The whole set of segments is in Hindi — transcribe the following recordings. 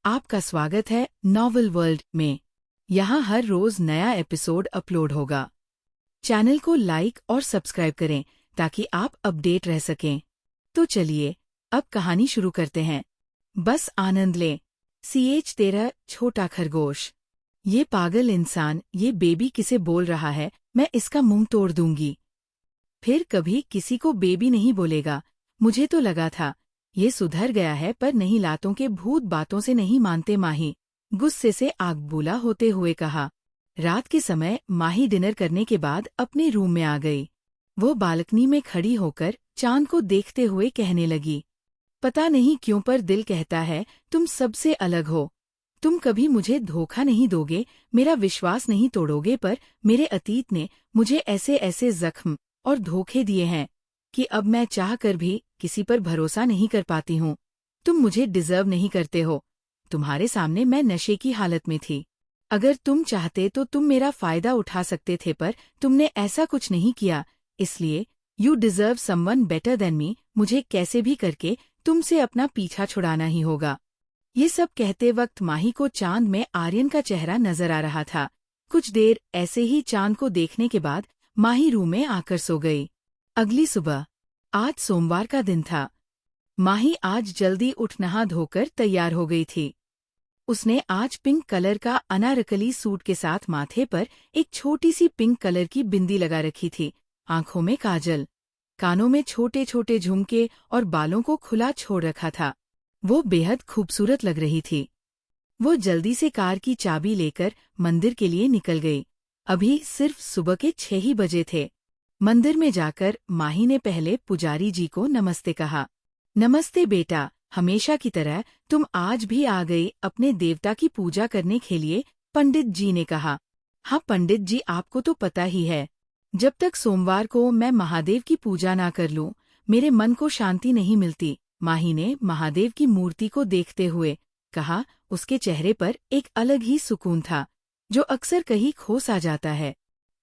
आपका स्वागत है नॉवल वर्ल्ड में। यहाँ हर रोज नया एपिसोड अपलोड होगा। चैनल को लाइक और सब्सक्राइब करें ताकि आप अपडेट रह सकें। तो चलिए अब कहानी शुरू करते हैं। बस आनंद लें। CH13 छोटा खरगोश। ये पागल इंसान, ये बेबी किसे बोल रहा है, मैं इसका मुंह तोड़ दूंगी। फिर कभी किसी को बेबी नहीं बोलेगा। मुझे तो लगा था ये सुधर गया है, पर नहीं, लातों के भूत बातों से नहीं मानते। माही गुस्से से आग बूला होते हुए कहा। रात के समय माही डिनर करने के बाद अपने रूम में आ गई। वो बालकनी में खड़ी होकर चांद को देखते हुए कहने लगी, पता नहीं क्यों पर दिल कहता है तुम सबसे अलग हो। तुम कभी मुझे धोखा नहीं दोगे, मेरा विश्वास नहीं तोड़ोगे, पर मेरे अतीत ने मुझे ऐसे ऐसे जख्म और धोखे दिए हैं कि अब मैं चाह कर भी किसी पर भरोसा नहीं कर पाती हूँ। तुम मुझे डिजर्व नहीं करते हो। तुम्हारे सामने मैं नशे की हालत में थी। अगर तुम चाहते तो तुम मेरा फायदा उठा सकते थे, पर तुमने ऐसा कुछ नहीं किया। इसलिए you deserve someone better than me. मुझे कैसे भी करके तुमसे अपना पीछा छुड़ाना ही होगा। ये सब कहते वक्त माही को चांद में आर्यन का चेहरा नजर आ रहा था। कुछ देर ऐसे ही चांद को देखने के बाद माही रूम में आकर सो गई। अगली सुबह, आज सोमवार का दिन था। माही आज जल्दी उठ नहा धोकर तैयार हो गई थी। उसने आज पिंक कलर का अनारकली सूट के साथ माथे पर एक छोटी सी पिंक कलर की बिंदी लगा रखी थी, आंखों में काजल, कानों में छोटे छोटे झुमके और बालों को खुला छोड़ रखा था। वो बेहद खूबसूरत लग रही थी। वो जल्दी से कार की चाबी लेकर मंदिर के लिए निकल गई। अभी सिर्फ सुबह के 6 ही बजे थे। मंदिर में जाकर माही ने पहले पुजारी जी को नमस्ते कहा। नमस्ते बेटा, हमेशा की तरह तुम आज भी आ गई अपने देवता की पूजा करने के लिए, पंडित जी ने कहा। हाँ पंडित जी, आपको तो पता ही है, जब तक सोमवार को मैं महादेव की पूजा ना कर लूं, मेरे मन को शांति नहीं मिलती। माही ने महादेव की मूर्ति को देखते हुए कहा। उसके चेहरे पर एक अलग ही सुकून था, जो अक्सर कहीं खो सा जाता है।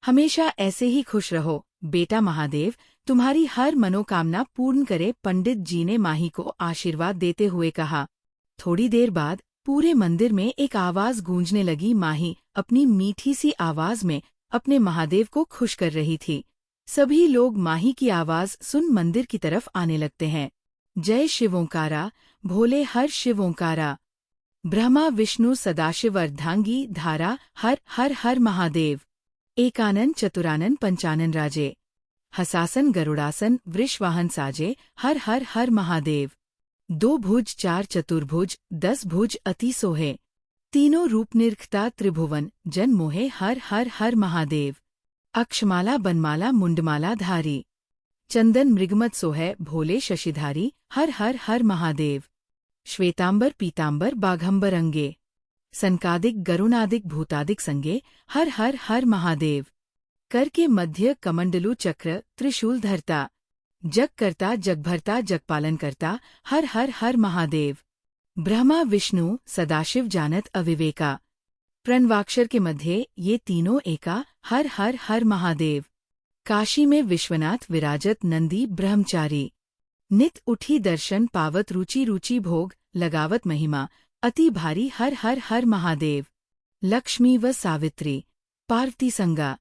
हमेशा ऐसे ही खुश रहो बेटा, महादेव तुम्हारी हर मनोकामना पूर्ण करे, पंडित जी ने माही को आशीर्वाद देते हुए कहा। थोड़ी देर बाद पूरे मंदिर में एक आवाज गूंजने लगी। माही अपनी मीठी सी आवाज में अपने महादेव को खुश कर रही थी। सभी लोग माही की आवाज सुन मंदिर की तरफ आने लगते हैं। जय शिव ओंकारा, भोले हर शिव ओंकारा, ब्रह्मा विष्णु सदाशिव अर्धांगी धारा, हर हर हर महादेव, एकानन चतुरानन पंचानन राजे, हसासन गरुड़ासन वृषवाहन साजे, हर हर हर महादेव, 2 भुज 4 चतुर्भुज 10 भुज अति सोहे, तीनों रूप निरखता त्रिभुवन जन मोहे, हर हर हर महादेव, अक्षमाला बनमाला मुंडमाला धारी, चंदन मृगमत सोहे भोले शशिधारी, हर हर हर महादेव, श्वेतांबर पीतांबर बाघंबर अंगे, सनकादिक गरुणादिक भूतादिक संगे, हर हर हर महादेव, कर के मध्य कमंडलु चक्र त्रिशूल धरता, जग करता जगभरता जगपालन करता, हर हर हर महादेव, ब्रह्मा विष्णु सदाशिव जानत अविवेका, प्रणवाक्षर के मध्य ये तीनों एका, हर हर हर महादेव, काशी में विश्वनाथ विराजत नंदी ब्रह्मचारी, नित उठी दर्शन पावत रुचि रुचि भोग लगावत महिमा, अति भारी, हर हर हर महादेव, लक्ष्मी व सावित्री, पार्वती संगा,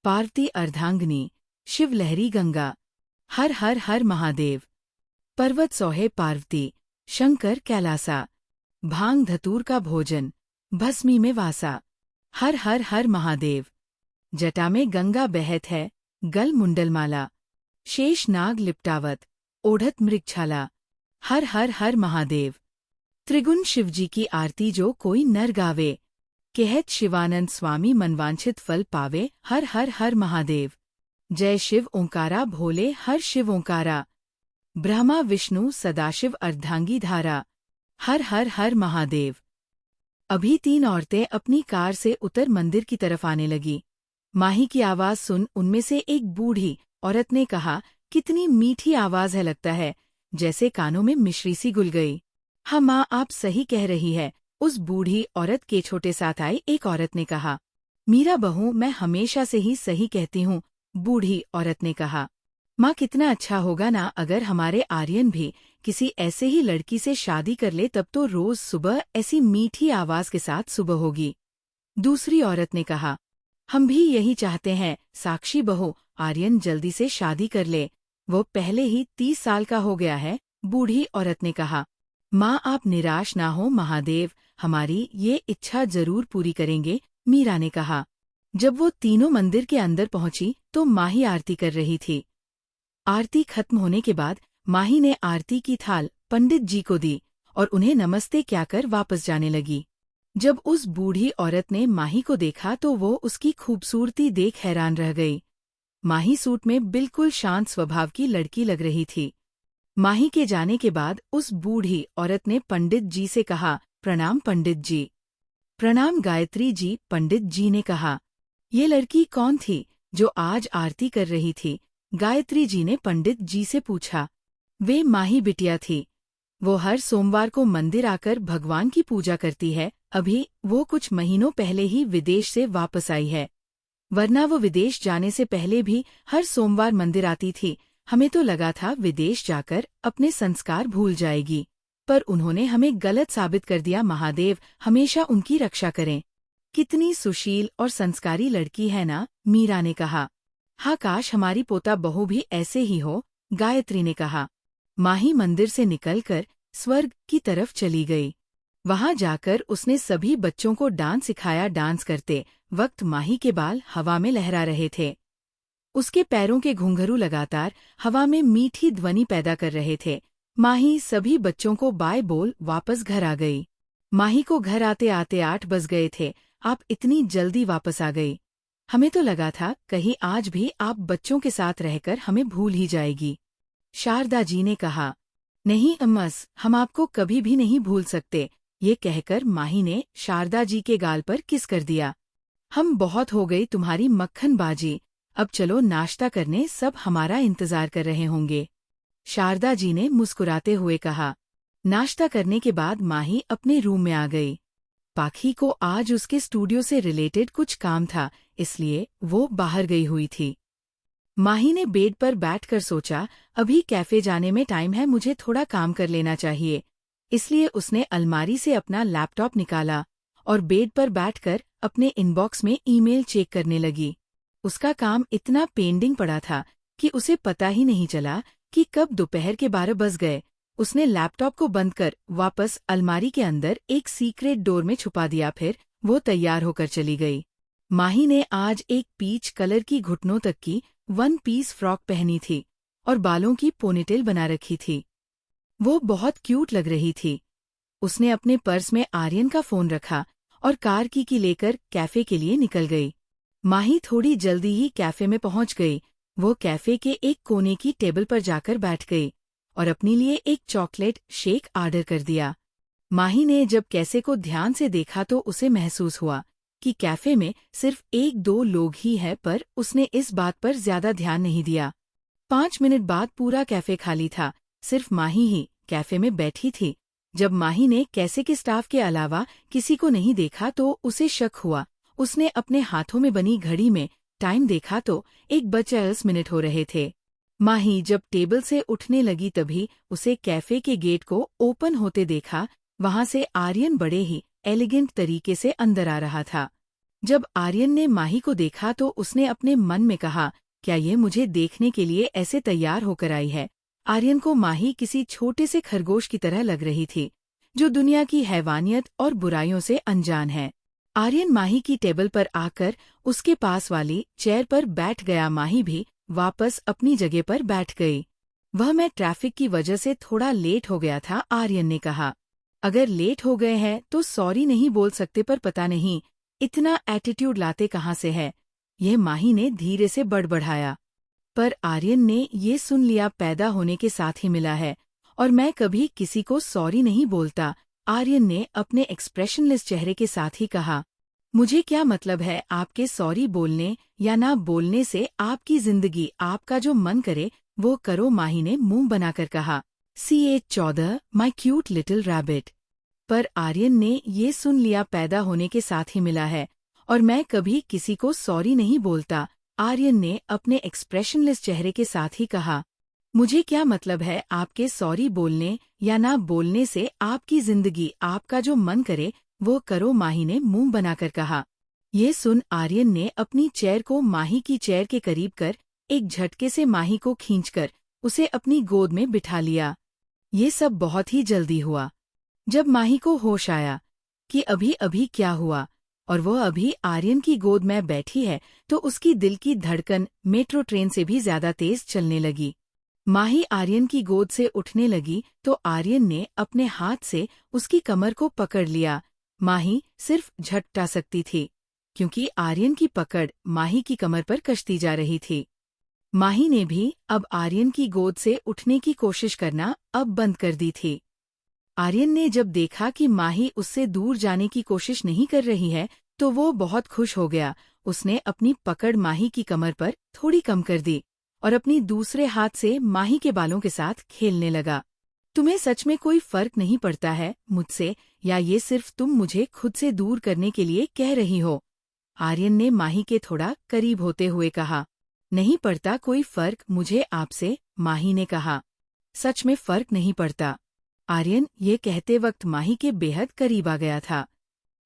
पार्वती अर्धांगिनी, शिव लहरी गंगा, हर हर हर महादेव, पर्वत सोहे पार्वती, शंकर कैलासा, भांग धतूर का भोजन, भस्मी में वासा, हर हर हर महादेव, जटा में गंगा बहत है, गल मुंडलमाला, शेष नाग लिपटावत, ओढ़त मृगछाला, हर हर हर महादेव, त्रिगुण शिवजी की आरती जो कोई नर गावे, कहत शिवानंद स्वामी मनवांछित फल पावे, हर हर हर महादेव, जय शिव ओंकारा भोले हर शिव ओंकारा, ब्रह्मा विष्णु सदाशिव अर्धांगी धारा, हर हर हर महादेव। अभी 3 औरतें अपनी कार से उतर मंदिर की तरफ आने लगी। माही की आवाज सुन उनमें से एक बूढ़ी औरत ने कहा, कितनी मीठी आवाज है, लगता है जैसे कानों में मिश्री सी घुल गई। हाँ माँ, आप सही कह रही है, उस बूढ़ी औरत के छोटे साथ आई एक औरत ने कहा। मीरा बहू, मैं हमेशा से ही सही कहती हूँ, बूढ़ी औरत ने कहा। माँ, कितना अच्छा होगा ना अगर हमारे आर्यन भी किसी ऐसे ही लड़की से शादी कर ले, तब तो रोज सुबह ऐसी मीठी आवाज के साथ सुबह होगी। दूसरी औरत ने कहा, हम भी यही चाहते हैं साक्षी बहू, आर्यन जल्दी से शादी कर ले, वो पहले ही 30 साल का हो गया है। बूढ़ी औरत ने कहा, माँ आप निराश ना हो, महादेव हमारी ये इच्छा जरूर पूरी करेंगे। मीरा ने कहा। जब वो तीनों मंदिर के अंदर पहुंची तो माही आरती कर रही थी। आरती खत्म होने के बाद माही ने आरती की थाल पंडित जी को दी और उन्हें नमस्ते कहकर वापस जाने लगी। जब उस बूढ़ी औरत ने माही को देखा तो वो उसकी खूबसूरती देख हैरान रह गई। माही सूट में बिल्कुल शांत स्वभाव की लड़की लग रही थी। माही के जाने के बाद उस बूढ़ी औरत ने पंडित जी से कहा, प्रणाम पंडित जी। प्रणाम गायत्री जी, पंडित जी ने कहा। ये लड़की कौन थी जो आज आरती कर रही थी? गायत्री जी ने पंडित जी से पूछा। वे माही बिटिया थी। वो हर सोमवार को मंदिर आकर भगवान की पूजा करती है। अभी वो कुछ महीनों पहले ही विदेश से वापस आई है, वरना वो विदेश जाने से पहले भी हर सोमवार मंदिर आती थी। हमें तो लगा था विदेश जाकर अपने संस्कार भूल जाएगी, पर उन्होंने हमें गलत साबित कर दिया। महादेव हमेशा उनकी रक्षा करें। कितनी सुशील और संस्कारी लड़की है ना, मीरा ने कहा। हाँ, काश हमारी पोता बहू भी ऐसे ही हो, गायत्री ने कहा। माही मंदिर से निकलकर स्वर्ग की तरफ चली गई। वहां जाकर उसने सभी बच्चों को डांस सिखाया। डांस करते वक्त माही के बाल हवा में लहरा रहे थे। उसके पैरों के घुंघरू लगातार हवा में मीठी ध्वनि पैदा कर रहे थे। माही सभी बच्चों को बाय बोल वापस घर आ गई। माही को घर आते आते 8 बज गए थे। आप इतनी जल्दी वापस आ गई, हमें तो लगा था कहीं आज भी आप बच्चों के साथ रहकर हमें भूल ही जाएगी। शारदा जी ने कहा। नहीं अम्मस, हम आपको कभी भी नहीं भूल सकते। ये कहकर माही ने शारदा जी के गाल पर किस कर दिया। हम बहुत हो गई तुम्हारी मक्खन बाजी, अब चलो नाश्ता करने, सब हमारा इंतजार कर रहे होंगे। शारदा जी ने मुस्कुराते हुए कहा। नाश्ता करने के बाद माही अपने रूम में आ गई। पाखी को आज उसके स्टूडियो से रिलेटेड कुछ काम था, इसलिए वो बाहर गई हुई थी। माही ने बेड पर बैठकर सोचा, अभी कैफे जाने में टाइम है, मुझे थोड़ा काम कर लेना चाहिए। इसलिए उसने अलमारी से अपना लैपटॉप निकाला और बेड पर बैठकर अपने इनबॉक्स में ईमेल चेक करने लगी। उसका काम इतना पेंडिंग पड़ा था कि उसे पता ही नहीं चला कि कब दोपहर के 12 बज गए। उसने लैपटॉप को बंद कर वापस अलमारी के अंदर एक सीक्रेट डोर में छुपा दिया। फिर वो तैयार होकर चली गई। माही ने आज एक पीच कलर की घुटनों तक की 1 पीस फ्रॉक पहनी थी और बालों की पोनीटेल बना रखी थी। वो बहुत क्यूट लग रही थी। उसने अपने पर्स में आर्यन का फोन रखा और कार की लेकर कैफे के लिए निकल गई। माही थोड़ी जल्दी ही कैफे में पहुंच गई। वो कैफे के एक कोने की टेबल पर जाकर बैठ गई और अपने लिए एक चॉकलेट शेक ऑर्डर कर दिया। माही ने जब कैसे को ध्यान से देखा तो उसे महसूस हुआ कि कैफे में सिर्फ 1-2 लोग ही हैं, पर उसने इस बात पर ज्यादा ध्यान नहीं दिया। 5 मिनट बाद पूरा कैफे खाली था, सिर्फ माही ही कैफे में बैठी थी। जब माही ने कैसे के स्टाफ के अलावा किसी को नहीं देखा तो उसे शक हुआ। उसने अपने हाथों में बनी घड़ी में टाइम देखा तो 1:40 हो रहे थे। माही जब टेबल से उठने लगी तभी उसे कैफे के गेट को ओपन होते देखा। वहां से आर्यन बड़े ही एलिगेंट तरीके से अंदर आ रहा था। जब आर्यन ने माही को देखा तो उसने अपने मन में कहा, क्या ये मुझे देखने के लिए ऐसे तैयार होकर आई है? आर्यन को माही किसी छोटे से खरगोश की तरह लग रही थी, जो दुनिया की हैवानियत और बुराइयों से अनजान है। आर्यन माही की टेबल पर आकर उसके पास वाली चेयर पर बैठ गया। माही भी वापस अपनी जगह पर बैठ गई। मैं ट्रैफिक की वजह से थोड़ा लेट हो गया था, आर्यन ने कहा। अगर लेट हो गए हैं तो सॉरी नहीं बोल सकते, पर पता नहीं इतना एटीट्यूड लाते कहाँ से है, यह माही ने धीरे से बड़बड़ाया। पर आर्यन ने ये सुन लिया, पैदा होने के साथ ही मिला है और मैं कभी किसी को सॉरी नहीं बोलता। आर्यन ने अपने एक्सप्रेशनलेस चेहरे के साथ ही कहा। मुझे क्या मतलब है आपके सॉरी बोलने या ना बोलने से, आपकी जिंदगी, आपका जो मन करे वो करो, माही ने मुंह बनाकर कहा। CH14 माई क्यूट लिटिल रैबिट। पर आर्यन ने ये सुन लिया, पैदा होने के साथ ही मिला है और मैं कभी किसी को सॉरी नहीं बोलता। आर्यन ने अपने एक्सप्रेशनलेस चेहरे के साथ ही कहा, मुझे क्या मतलब है आपके सॉरी बोलने या ना बोलने से, आपकी जिंदगी, आपका जो मन करे वो करो, माही ने मुंह बनाकर कहा। ये सुन आर्यन ने अपनी चेयर को माही की चेयर के करीब कर एक झटके से माही को खींचकर उसे अपनी गोद में बिठा लिया। ये सब बहुत ही जल्दी हुआ। जब माही को होश आया कि अभी अभी क्या हुआ और वो अभी आर्यन की गोद में बैठी है, तो उसकी दिल की धड़कन मेट्रो ट्रेन से भी ज्यादा तेज चलने लगी। माही आर्यन की गोद से उठने लगी तो आर्यन ने अपने हाथ से उसकी कमर को पकड़ लिया। माही सिर्फ झटटा सकती थी, क्योंकि आर्यन की पकड़ माही की कमर पर कसती जा रही थी। माही ने भी अब आर्यन की गोद से उठने की कोशिश करना अब बंद कर दी थी। आर्यन ने जब देखा कि माही उससे दूर जाने की कोशिश नहीं कर रही है, तो वो बहुत खुश हो गया। उसने अपनी पकड़ माही की कमर पर थोड़ी कम कर दी और अपनी दूसरे हाथ से माही के बालों के साथ खेलने लगा। तुम्हें सच में कोई फर्क नहीं पड़ता है मुझसे, या ये सिर्फ तुम मुझे खुद से दूर करने के लिए कह रही हो? आर्यन ने माही के थोड़ा करीब होते हुए कहा। नहीं पड़ता कोई फर्क मुझे आपसे, माही ने कहा। सच में फर्क नहीं पड़ता। आर्यन ये कहते वक्त माही के बेहद करीब आ गया था।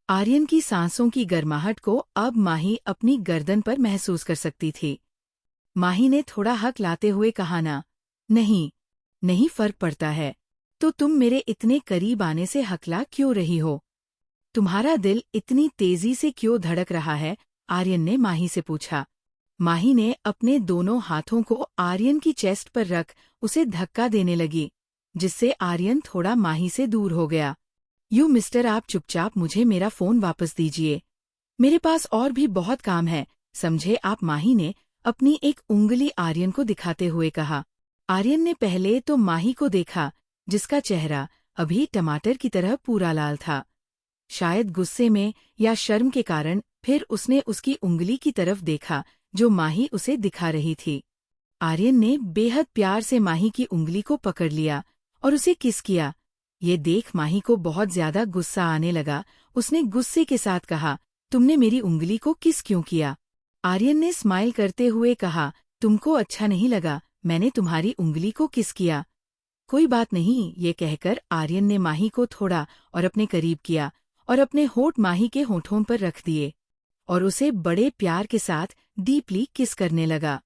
आर्यन की सांसों की गर्माहट को अब माही अपनी गर्दन पर महसूस कर सकती थी। माही ने थोड़ा हक लाते हुए कहा, ना, नहीं, नहीं फर्क पड़ता है। तो तुम मेरे इतने करीब आने से हकला क्यों रही हो? तुम्हारा दिल इतनी तेजी से क्यों धड़क रहा है? आर्यन ने माही से पूछा। माही ने अपने दोनों हाथों को आर्यन की चेस्ट पर रख उसे धक्का देने लगी, जिससे आर्यन थोड़ा माही से दूर हो गया। मिस्टर, आप चुपचाप मुझे मेरा फोन वापस दीजिए। मेरे पास और भी बहुत काम है, समझे आप? माही ने अपनी एक उंगली आर्यन को दिखाते हुए कहा। आर्यन ने पहले तो माही को देखा, जिसका चेहरा अभी टमाटर की तरह पूरा लाल था। शायद गुस्से में या शर्म के कारण फिर उसने उसकी उंगली की तरफ देखा जो माही उसे दिखा रही थी। आर्यन ने बेहद प्यार से माही की उंगली को पकड़ लिया और उसे किस किया। ये देख माही को बहुत ज्यादा गुस्सा आने लगा। उसने गुस्से के साथ कहा, तुमने मेरी उंगली को किस क्यों किया? आर्यन ने स्माइल करते हुए कहा, तुमको अच्छा नहीं लगा मैंने तुम्हारी उंगली को किस किया? कोई बात नहीं। ये कहकर आर्यन ने माही को थोड़ा और अपने करीब किया और अपने होंठ माही के होठों पर रख दिए और उसे बड़े प्यार के साथ डीपली किस करने लगा।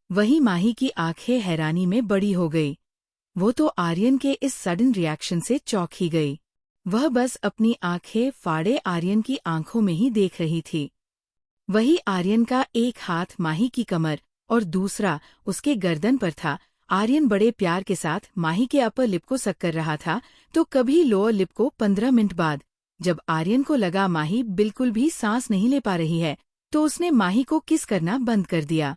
वहीं माही की आंखें हैरानी में बड़ी हो गई। वो तो आर्यन के इस सडन रिएक्शन से चौंक ही गई। वह बस अपनी आंखें फाड़े आर्यन की आंखों में ही देख रही थी। वही आर्यन का एक हाथ माही की कमर और दूसरा उसके गर्दन पर था। आर्यन बड़े प्यार के साथ माही के अपर लिप को सक कर रहा था, तो कभी लोअर लिप को। 15 मिनट बाद जब आर्यन को लगा माही बिल्कुल भी सांस नहीं ले पा रही है, तो उसने माही को किस करना बंद कर दिया।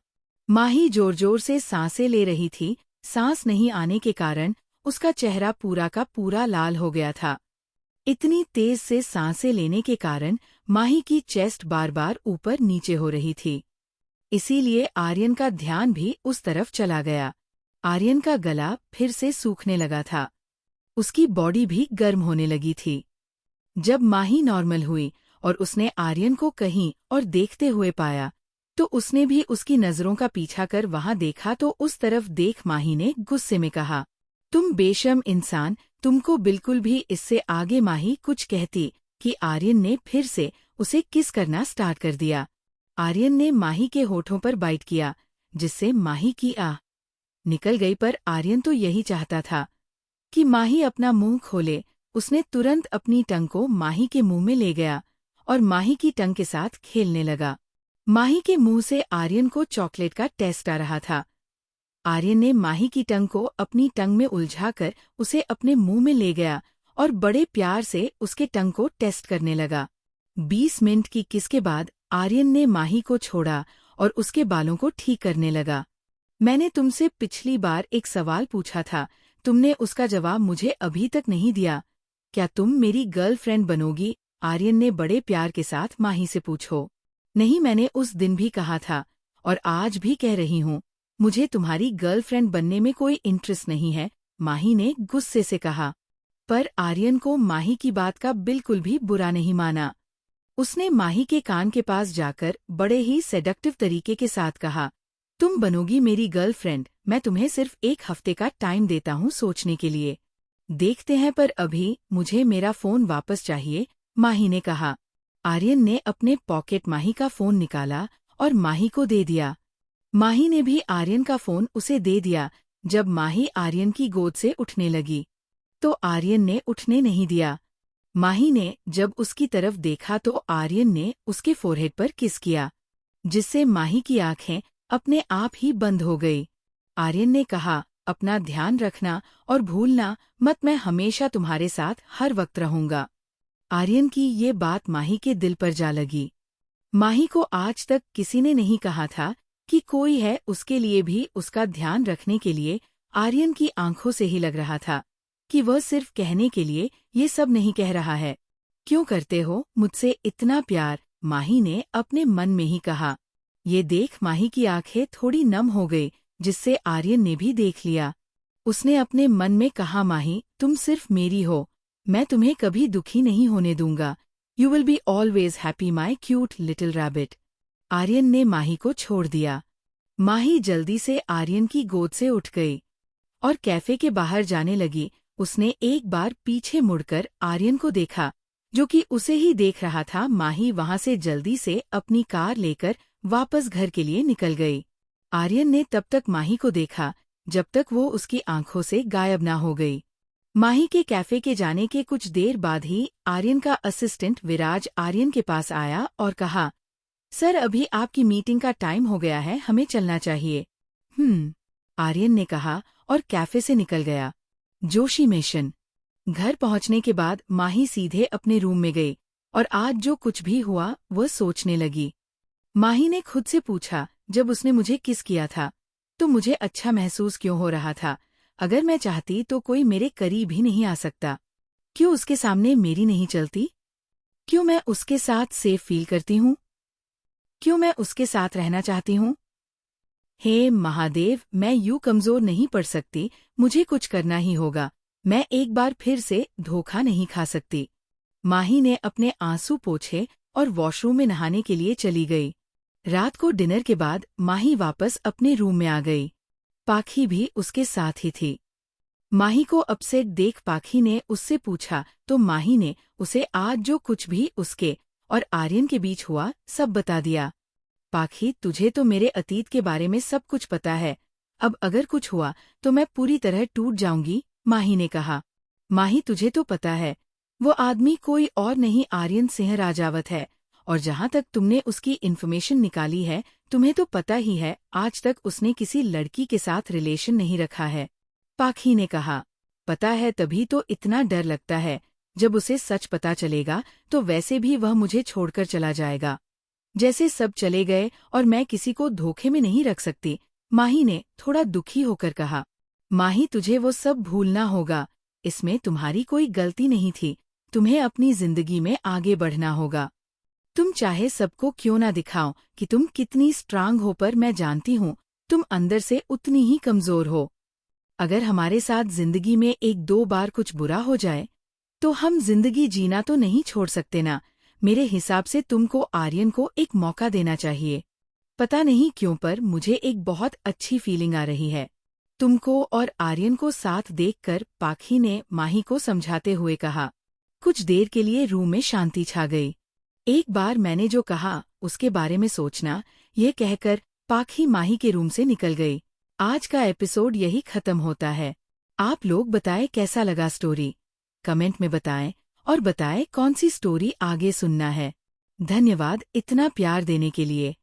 माही जोर जोर से सांसें ले रही थी। सांस नहीं आने के कारण उसका चेहरा पूरा का पूरा लाल हो गया था। इतनी तेज से सांसें लेने के कारण माही की चेस्ट बार बार ऊपर नीचे हो रही थी। इसीलिए आर्यन का ध्यान भी उस तरफ चला गया। आर्यन का गला फिर से सूखने लगा था। उसकी बॉडी भी गर्म होने लगी थी। जब माही नॉर्मल हुई और उसने आर्यन को कहीं और देखते हुए पाया, तो उसने भी उसकी नजरों का पीछा कर वहां देखा, तो उस तरफ देख माही ने गुस्से में कहा, तुम बेशर्म इंसान, तुमको बिल्कुल भी इससे आगे। माही कुछ कहती कि आर्यन ने फिर से उसे किस करना स्टार्ट कर दिया। आर्यन ने माही के होठों पर बाइट किया, जिससे माही की आह निकल गई, पर आर्यन तो यही चाहता था कि माही अपना मुंह खोले। उसने तुरंत अपनी टंग को माही के मुंह में ले गया और माही की टंग के साथ खेलने लगा। माही के मुंह से आर्यन को चॉकलेट का टेस्ट आ रहा था। आर्यन ने माही की टंग को अपनी टंग में उलझाकर उसे अपने मुंह में ले गया और बड़े प्यार से उसके टंग को टेस्ट करने लगा। 20 मिनट की किस के बाद आर्यन ने माही को छोड़ा और उसके बालों को ठीक करने लगा। मैंने तुमसे पिछली बार एक सवाल पूछा था, तुमने उसका जवाब मुझे अभी तक नहीं दिया। क्या तुम मेरी गर्लफ्रेंड बनोगी? आर्यन ने बड़े प्यार के साथ माही से पूछो। नहीं, मैंने उस दिन भी कहा था और आज भी कह रही हूँ, मुझे तुम्हारी गर्लफ्रेंड बनने में कोई इंटरेस्ट नहीं है, माही ने गुस्से से कहा। पर आर्यन को माही की बात का बिल्कुल भी बुरा नहीं माना। उसने माही के कान के पास जाकर बड़े ही सेडक्टिव तरीके के साथ कहा, तुम बनोगी मेरी गर्लफ्रेंड, मैं तुम्हें सिर्फ 1 हफ्ते का टाइम देता हूँ सोचने के लिए। देखते हैं, पर अभी मुझे मेरा फोन वापस चाहिए, माही ने कहा। आर्यन ने अपने पॉकेट माही का फोन निकाला और माही को दे दिया। माही ने भी आर्यन का फोन उसे दे दिया। जब माही आर्यन की गोद से उठने लगी तो आर्यन ने उठने नहीं दिया। माही ने जब उसकी तरफ देखा तो आर्यन ने उसके फोरहेड पर किस किया, जिससे माही की आंखें अपने आप ही बंद हो गई। आर्यन ने कहा, अपना ध्यान रखना और भूलना मत, मैं हमेशा तुम्हारे साथ हर वक्त रहूंगा। आर्यन की ये बात माही के दिल पर जा लगी। माही को आज तक किसी ने नहीं कहा था कि कोई है उसके लिए भी उसका ध्यान रखने के लिए। आर्यन की आंखों से ही लग रहा था कि वह सिर्फ कहने के लिए ये सब नहीं कह रहा है। क्यों करते हो मुझसे इतना प्यार, माही ने अपने मन में ही कहा। ये देख माही की आंखें थोड़ी नम हो गई, जिससे आर्यन ने भी देख लिया। उसने अपने मन में कहा, माही तुम सिर्फ मेरी हो, मैं तुम्हें कभी दुखी नहीं होने दूंगा। You will be always happy my cute little rabbit. Aryan ने माही को छोड़ दिया। माही जल्दी से आर्यन की गोद से उठ गई और कैफे के बाहर जाने लगी। उसने एक बार पीछे मुड़कर आर्यन को देखा, जो कि उसे ही देख रहा था। माही वहां से जल्दी से अपनी कार लेकर वापस घर के लिए निकल गई। आर्यन ने तब तक माही को देखा जब तक वो उसकी आंखों से गायब ना हो गई। माही के कैफे के जाने के कुछ देर बाद ही आर्यन का असिस्टेंट विराज आर्यन के पास आया और कहा, सर अभी आपकी मीटिंग का टाइम हो गया है, हमें चलना चाहिए। आर्यन ने कहा और कैफे से निकल गया। जोशी मिशन। घर पहुंचने के बाद माही सीधे अपने रूम में गई और आज जो कुछ भी हुआ वह सोचने लगी। माही ने खुद से पूछा, जब उसने मुझे किस किया था तो मुझे अच्छा महसूस क्यों हो रहा था? अगर मैं चाहती तो कोई मेरे करीब ही नहीं आ सकता। क्यों उसके सामने मेरी नहीं चलती? क्यों मैं उसके साथ सेफ फील करती हूँ? क्यों मैं उसके साथ रहना चाहती हूँ? हे महादेव, मैं यूं कमजोर नहीं पड़ सकती, मुझे कुछ करना ही होगा। मैं एक बार फिर से धोखा नहीं खा सकती। माही ने अपने आंसू पोंछे और वॉशरूम में नहाने के लिए चली गई। रात को डिनर के बाद माही वापस अपने रूम में आ गई। पाखी भी उसके साथ ही थी। माही को अपसेट देख पाखी ने उससे पूछा तो माही ने उसे आज जो कुछ भी उसके और आर्यन के बीच हुआ सब बता दिया। पाखी, तुझे तो मेरे अतीत के बारे में सब कुछ पता है। अब अगर कुछ हुआ तो मैं पूरी तरह टूट जाऊंगी, माही ने कहा। माही, तुझे तो पता है वो आदमी कोई और नहीं आर्यन सिंह राजावत है, और जहां तक तुमने उसकी इन्फॉर्मेशन निकाली है, तुम्हें तो पता ही है आज तक उसने किसी लड़की के साथ रिलेशन नहीं रखा है। पाखी ने कहा, पता है, तभी तो इतना डर लगता है। जब उसे सच पता चलेगा तो वैसे भी वह मुझे छोड़कर चला जाएगा, जैसे सब चले गए, और मैं किसी को धोखे में नहीं रख सकती, माही ने थोड़ा दुखी होकर कहा। माही, तुझे वो सब भूलना होगा, इसमें तुम्हारी कोई गलती नहीं थी। तुम्हें अपनी जिंदगी में आगे बढ़ना होगा। तुम चाहे सबको क्यों ना दिखाओ कि तुम कितनी स्ट्रांग हो, पर मैं जानती हूँ तुम अंदर से उतनी ही कमजोर हो। अगर हमारे साथ जिंदगी में 1-2 बार कुछ बुरा हो जाए तो हम जिंदगी जीना तो नहीं छोड़ सकते ना। मेरे हिसाब से तुमको आर्यन को एक मौका देना चाहिए। पता नहीं क्यों, पर मुझे एक बहुत अच्छी फीलिंग आ रही है तुमको और आर्यन को साथ देखकर, पाखी ने माही को समझाते हुए कहा। कुछ देर के लिए रूम में शांति छा गई। एक बार मैंने जो कहा उसके बारे में सोचना, ये कहकर पाखी माही के रूम से निकल गई। आज का एपिसोड यही खत्म होता है। आप लोग बताएं कैसा लगा स्टोरी, कमेंट में बताएं और बताएं कौन सी स्टोरी आगे सुनना है। धन्यवाद इतना प्यार देने के लिए।